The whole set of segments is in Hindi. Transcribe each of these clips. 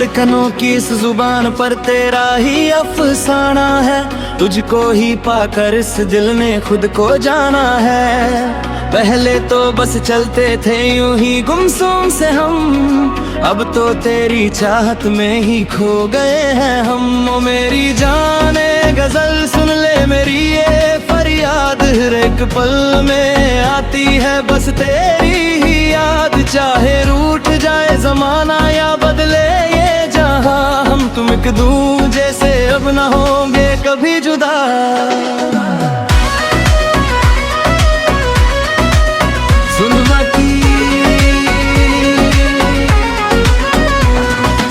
धड़कनों की इस जुबान पर तेरा ही अफसाना है, तुझको ही पाकर इस दिल ने खुद को जाना है। पहले तो बस चलते थे यूं ही गुमसुम से हम, अब तो तेरी चाहत में ही खो गए हैं हम। ओ मेरी जाने गजल सुन ले मेरी ये फरियाद, हर एक पल में आती है बस तेरी ही याद। चाहे रूठ जाए जमाना या बदले ये जहां, हम तुम एक दूजे से अब न होंगे कभी जुदा।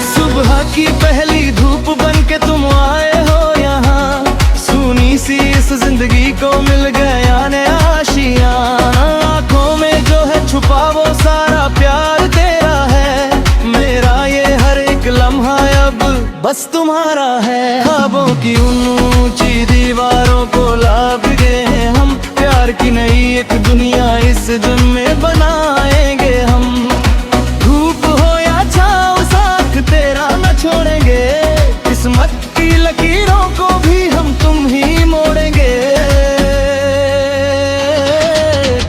सुबह की पहली धूप बन के तुम आए हो यहाँ, सुनी सी इस जिंदगी को मिल गया नया आशियाना। आँखों में जो है छुपा वो सारा प्यार तेरा है, मेरा ये हर एक लम्हा अब बस तुम्हारा है। ख्वाबों की उन ऊंची दीवारों को लाभ गए हैं हम, प्यार की नई एक दुनिया इस जुर्म में बनाएंगे हम। धूप हो या छाँव साथ तेरा न छोड़ेंगे, किस्मत की लकीरों को भी हम तुम ही मोड़ेंगे।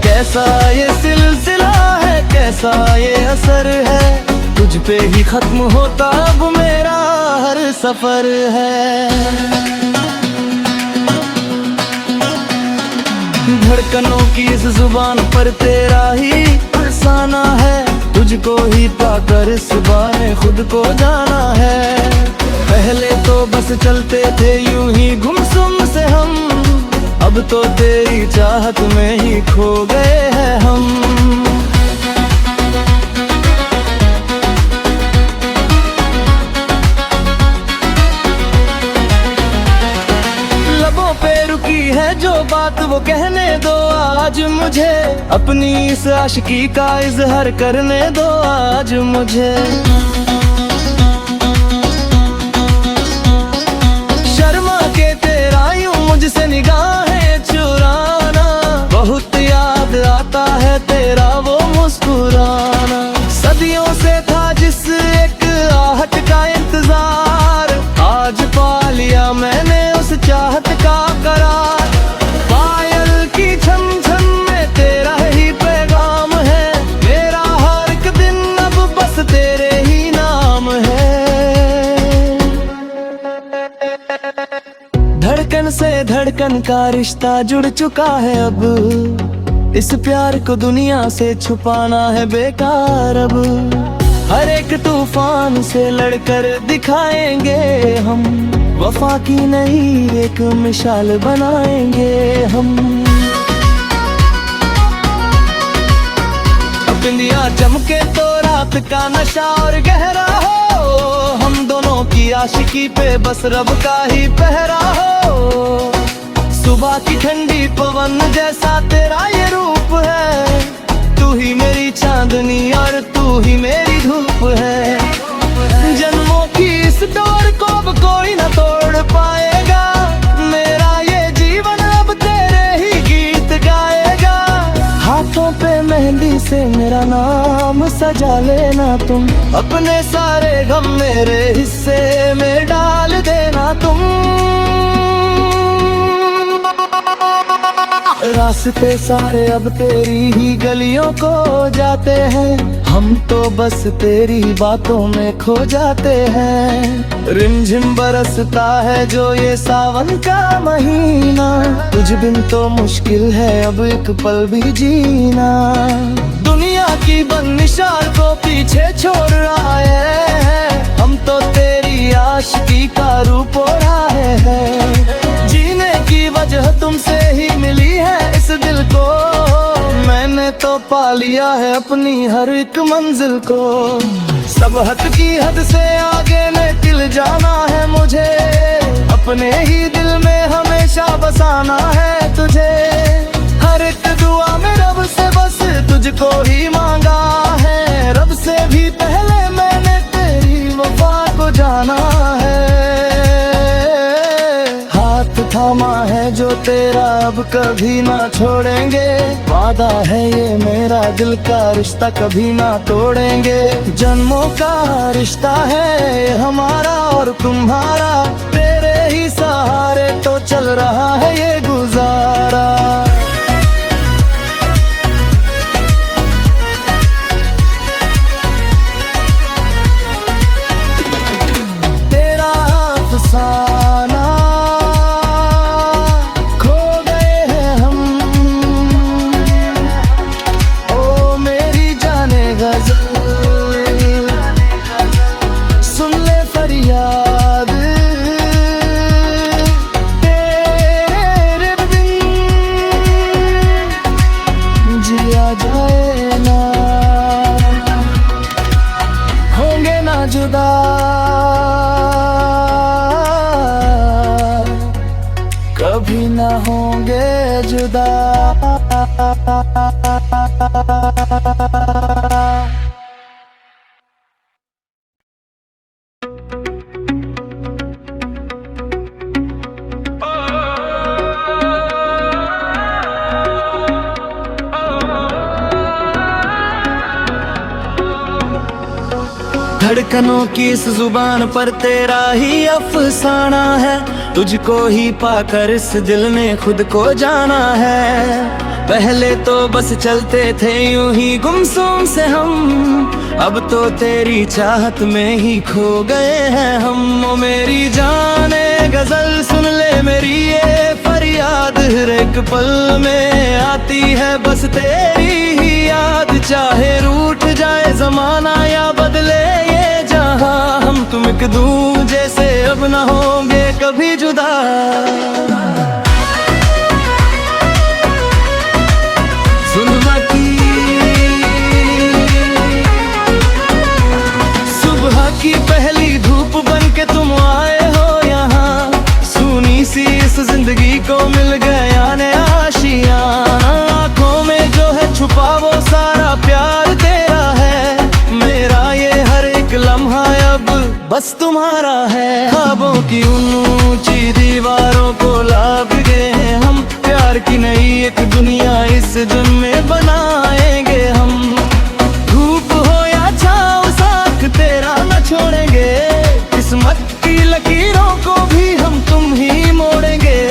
कैसा ये सिलसिला है, कैसा ये असर है, तुझ पे ही खत्म होता अब मेरा हर सफर है। धड़कनों की इस जुबान पर तेरा ही अफसाना है, तुझको ही पाकर इस बारे खुद को जाना है। पहले तो बस चलते थे यूं ही गुमसुम से हम, अब तो तेरी चाहत में ही खो गए हैं हम। लबों पे रुकी है जो बात वो कहने दो आज मुझे, अपनी इस आशिकी का इजहार करने दो आज मुझे। शर्मा के तेरा यूं मुझसे निगाहें चुराना, बहुत याद आता है तेरा वो मुस्कुराना। सदियों से था जिस एक आहट का इंतजार, आज पा लिया मैंने उस चाहत का करार। पायल की छन छन में तेरा ही पैगाम है, मेरा हर एक दिन अब बस तेरे ही नाम है। धड़कन से धड़कन का रिश्ता जुड़ चुका है अब, इस प्यार को दुनिया से छुपाना है बेकार अब। हर एक तूफान से लड़कर दिखाएंगे हम, वफा की नई एक मिसाल बनाएंगे हम। अब बिंदिया चमके तो रात का नशा और गहरा हो, हम दोनों की आशिकी पे बस रब का ही पहरा हो। सुबह की ठंडी पवन जैसा तेरा ये रूप है, तू ही मेरी चांदनी और तू ही मेरी धूप है। जन्मों की इस डोर को अब कोई न तोड़ पाएगा, मेरा ये जीवन अब तेरे ही गीत गाएगा। हाथों पे मेहंदी से मेरा नाम सजा लेना तुम, अपने सारे गम मेरे हिस्से में डाल देना तुम। रास्ते सारे अब तेरी ही गलियों को जाते हैं, हम तो बस तेरी बातों में खो जाते हैं। रिमझिम बरसता है जो ये सावन का महीना, तुझ बिन तो मुश्किल है अब एक पल भी जीना। दुनिया की बंदिशार को पीछे छोड़ रहा है, हम तो तेरी आशिकी का रूप ओढ़ाए हैं। जीने की वजह तुमसे ही मिली है इस दिल को, मैंने तो पा लिया है अपनी हर एक मंजिल को। सब हद की हद से आगे निकल जाना है मुझे, अपने ही दिल में हमेशा बसाना है तुझे। हर एक दुआ में रब से बस तुझको ही मांगा है, रब से भी पहले मैंने तेरी वफा को जाना है। हाथ था थामा है जो तेरा अब कभी ना छोड़ेंगे। वादा है ये मेरा दिल का रिश्ता कभी ना तोड़ेंगे। जन्मों का रिश्ता है हमारा और तुम्हारा, तेरे ही सहारे तो चल रहा है ये गुजारा। जुदा कभी ना होंगे जुदा। धड़कनों की इस जुबान पर तेरा ही अफसाना है। तुझको ही पाकर इस दिल ने खुद को जाना है। पहले तो बस चलते थे यूं ही गुमसुम से हम, अब तो तेरी चाहत में ही खो गए हैं हम। ओ मेरी जाने गजल सुन ले मेरी ये फरियाद, हर एक पल में आती है बस तेरी ही याद। चाहे रूठ जाए जमाना या बदले ये जहां, हम तुम एक दूजे से अब न होंगे कभी जुदा। सुबह की पहली धूप बन के तुम आए हो यहाँ, सुनी सी इस जिंदगी को मिल गया नया आशियाना। आँखों में जो है छुपा वो सारा प्यार तेरा है, मेरा ये हर एक लम्हा अब बस तुम्हारा है। ख्वाबों की ऊंची दीवारों को लाभ गए हम, प्यार की नई एक दुनिया इस जन्म में बनाएंगे हम। धूप हो या छाँव साथ तेरा न छोड़ेंगे, किस्मत की लकीरों को भी हम तुम ही मोड़ेंगे।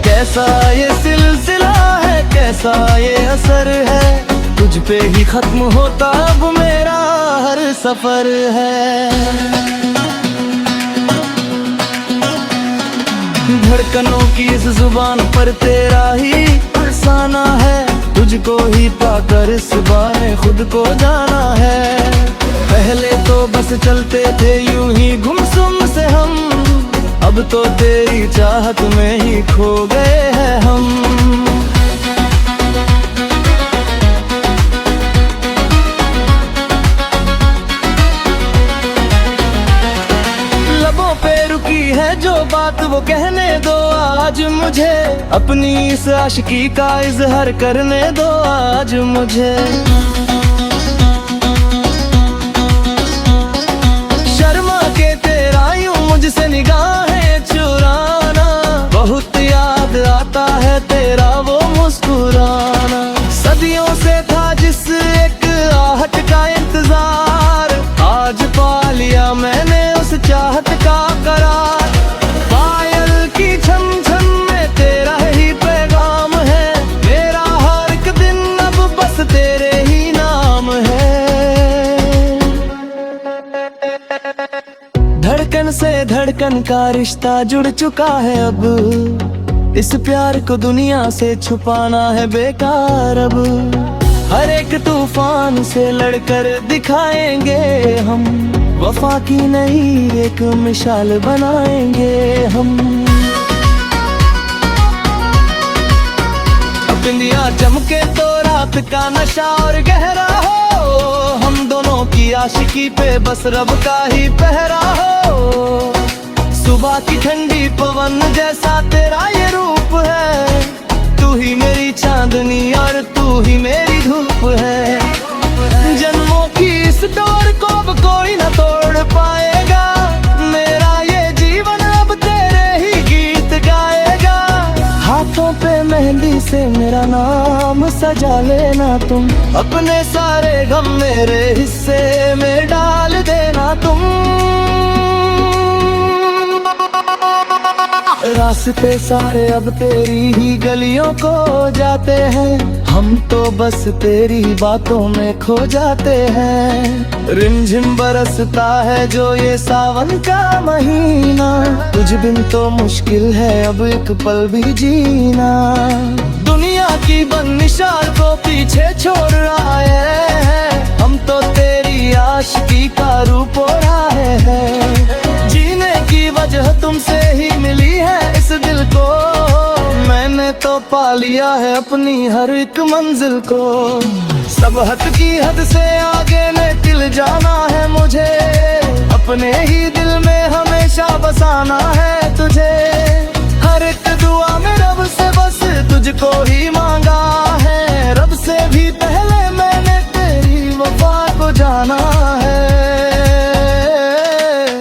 कैसा ये सिलसिला है, कैसा ये असर है, तुझ पे ही खत्म होता अब मेरा हर सफर है। धड़कनों की इस जुबान पर तेरा ही अफसाना है, तुझको ही पाकर इस बारे खुद को जाना है। पहले तो बस चलते थे यूं ही गुमसुम से हम, अब तो तेरी चाहत में ही खो गए हैं हम। है जो बात वो कहने दो आज मुझे, अपनी इस आशिकी का इजहार करने दो आज मुझे। शर्मा के तेरा यूं मुझसे निगाहें चुराना, बहुत याद आता है तेरा वो मुस्कुराना। सदियों से था जिस एक आहट का इंतजार, आज पा लिया मैंने उस चाहत का करार। पायल की छम छम में तेरा ही पैगाम है, मेरा हर एक दिन अब बस तेरे ही नाम है। धड़कन से धड़कन का रिश्ता जुड़ चुका है अब, इस प्यार को दुनिया से छुपाना है बेकार अब। हर एक तूफान से लड़कर दिखाएंगे हम, वफा की नई एक मिसाल बनाएंगे हम। बिंदिया चमके तो रात का नशा और गहरा हो, हम दोनों की आशिकी पे बस रब का ही पहरा हो। सुबह की ठंडी पवन जैसा तेरा ये रूप है, तू ही मेरी चांदनी और तू ही मेरी धूप है। जन्मों की इस डोर को अब कोई न तोड़ पाएगा, मेरा ये जीवन अब से मेरा नाम सजा लेना तुम, अपने सारे गम मेरे हिस्से में डाल देना तुम। रास्ते सारे अब तेरी ही गलियों को जाते हैं, हम तो बस तेरी बातों में खो जाते हैं। रिमझिम बरसता है जो ये सावन का महीना, तुझ बिन तो मुश्किल है अब एक पल भी जीना। दुनिया की बंदिशार को पीछे छोड़ आए हैं, हम तो तेरी आशिकी का रूप ओढ़ाए हैं। जीने की वजह तुमसे ही मिली है इस दिल को, मैंने तो पा लिया है अपनी हर एक मंजिल को। सब हद की हद से आगे निकल जाना है मुझे, अपने ही दिल में हमेशा बसाना है तुझे। हर एक दुआ में रब से बस तुझको ही मांगा है, रब से भी पहले मैंने तेरी वफा को जाना है।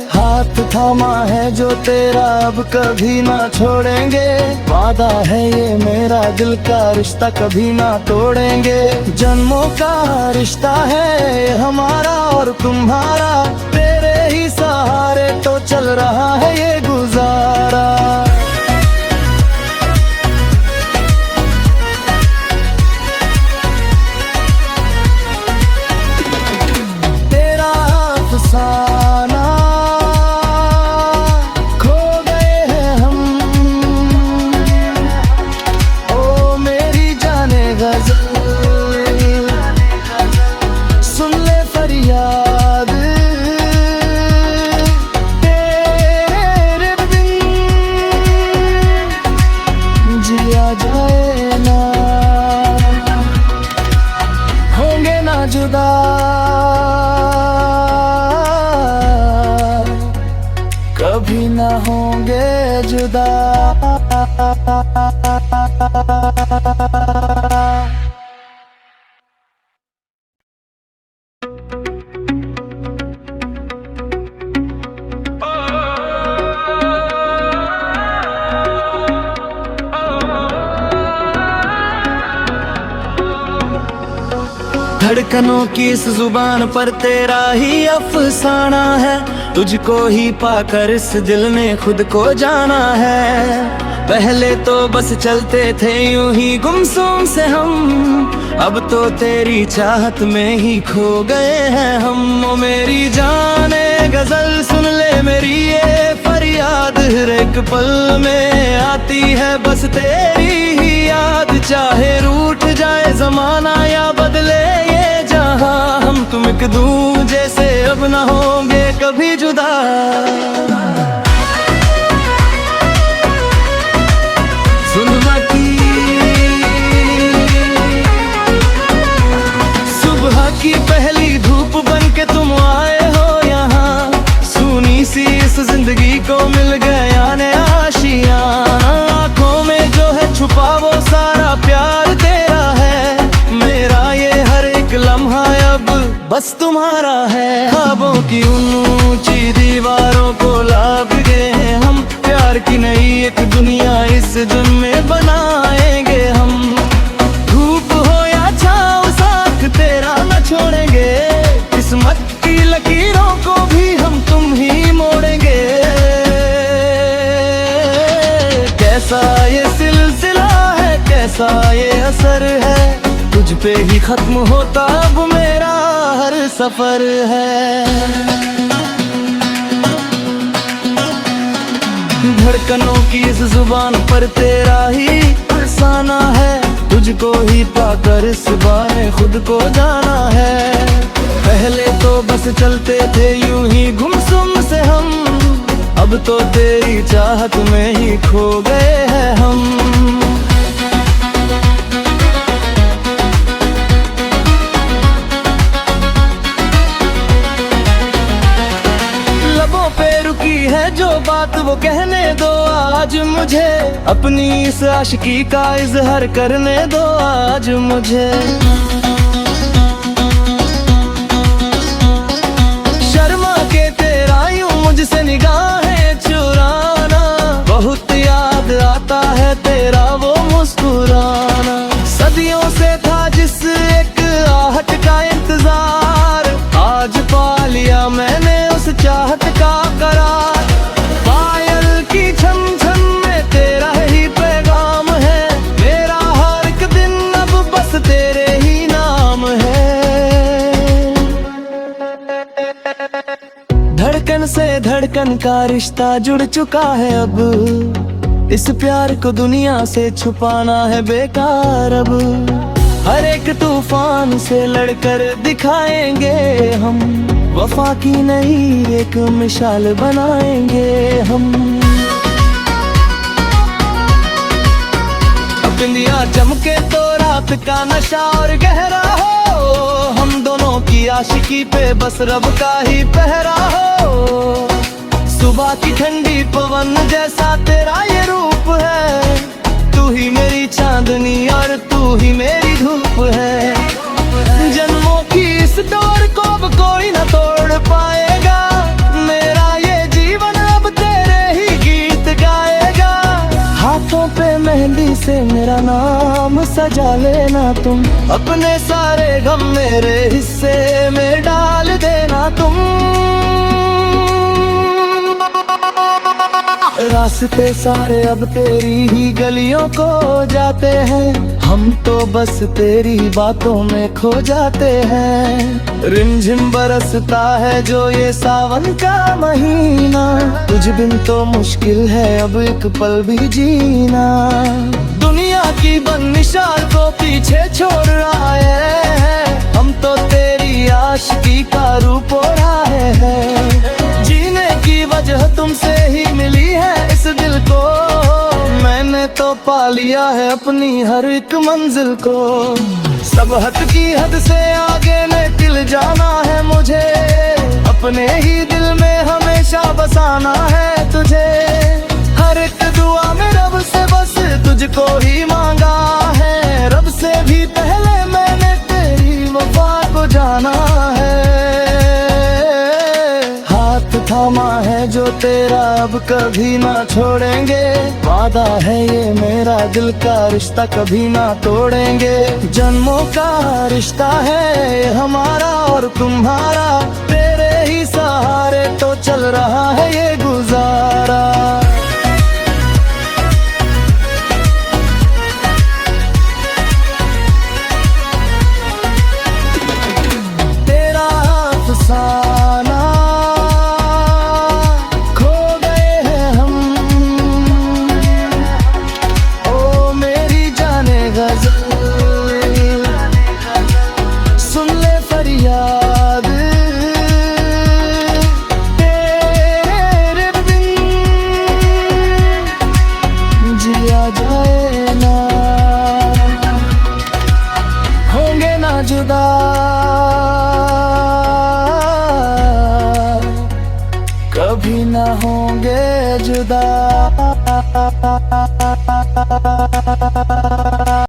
हाथ थामा है जो तेरा अब कभी ना छोड़ेंगे, वादा है ये मेरा दिल का रिश्ता कभी ना तोड़ेंगे। जन्मों का रिश्ता है हमारा और तुम्हारा, तेरे ही सहारे तो चल रहा है ये गुजारा। तेरा अफसाना खो गए हैं हम, ओ मेरी जाने गजल सुन ले फरियाद, तेरे बिन जिया जाए ना, होंगे ना जुदा कभी ना होंगे जुदा। धड़कनों की इस जुबान पर तेरा ही अफसाना है, तुझको ही पाकर इस दिल ने खुद को जाना है। पहले तो बस चलते थे यूं ही गुमसुम से हम, अब तो तेरी चाहत में ही खो गए हैं हम। ओ मेरी जाने गजल सुन ले मेरी ये फरियाद, हर एक पल में आती है बस तेरी ही याद। चाहे रूठ जाए जमाना या बदले ये जहां, हम तुम एक दूजे से अब ना होंगे कभी जुदा। सुबह की पहली धूप बन के तुम आए हो यहाँ, सुनी सी इस जिंदगी को मिल गया नया आशियाना। आँखों में जो है छुपा वो सारा प्यार तेरा है, मेरा ये हर एक लम्हा अब बस तुम्हारा है। ख्वाबों की ऊंची दीवारों को लाभ गए हैं हम, प्यार की नई एक दुनिया इस जुर्म में बनाएंगे हम। धूप हो या छाँव साथ तेरा न छोड़ेंगे, किस्मत की लकीरों को भी हम तुम ही मोड़ेंगे। कैसा ये सिलसिला है, कैसा ये असर है, तुझ पे ही खत्म होता अब मेरा हर सफर है। धड़कनों की इस जुबान पर तेरा ही अफसाना है, तुझको ही पाकर इस बारे खुद को जाना है। पहले तो बस चलते थे यूं ही गुमसुम से हम, अब तो तेरी चाहत में ही खो गए हैं हम। लबों पे रुकी है जो बात वो कहने दो आज मुझे, अपनी इस आशिकी का इजहार करने दो आज मुझे। शर्मा के तेरा यूं मुझसे निगाहें चुराना, बहुत याद आता है तेरा वो मुस्कुराना। करार। पायल की छन छन में तेरा ही पैगाम है, मेरा हर एक दिन अब बस तेरे ही नाम है। धड़कन से धड़कन का रिश्ता जुड़ चुका है अब, इस प्यार को दुनिया से छुपाना है बेकार अब। हर एक तूफान से लड़कर दिखाएंगे हम, वफा की नई एक मिसाल बनाएंगे हम। अब बिंदिया चमके तो रात का नशा और गहरा हो, हम दोनों की आशिकी पे बस रब का ही पहरा हो। सुबह की ठंडी पवन जैसा तेरा ये रूप है, तू ही मेरी चांदनी और तू ही मेरी धूप है। जन्मों की इस डोर को अब कोई न तोड़ पाएगा, मेरा ये जीवन अब तेरे ही गीत गाएगा। हाथों पे मेहंदी से मेरा नाम सजा लेना तुम, अपने सारे गम मेरे हिस्से में डाल देना तुम। रास्ते सारे अब तेरी ही गलियों को जाते हैं, हम तो बस तेरी बातों में खो जाते हैं। रिमझिम बरसता है जो ये सावन का महीना, तुझ बिन तो मुश्किल है अब एक पल भी जीना। दुनिया की बंदिशार को पीछे छोड़ रहा है, हम तो तेरी आशिकी का रूप ओढ़ाए हैं। जीने की वजह तुमसे ही मिली है इस दिल को, मैंने तो पा लिया है अपनी हर एक मंजिल को। सब हद की हद से आगे निकल जाना है मुझे, अपने ही दिल में हमेशा बसाना है तुझे। हर एक दुआ में रब से बस तुझको ही मांगा है, रब से भी पहले मैंने तेरी वफा को जाना है। हाथ थामा है जो तेरा अब कभी ना छोड़ेंगे, वादा है ये मेरा दिल का रिश्ता कभी ना तोड़ेंगे। जन्मों का रिश्ता है हमारा और तुम्हारा, तेरे ही सहारे तो चल रहा है ये गुजारा। तेरा अफसाना खो गए हैं हम, ओ मेरी जाने गजल सुन ले फरियाद, तेरे बिन जिया जाए ना, होंगे ना जुदा कभी ना होंगे जुदा।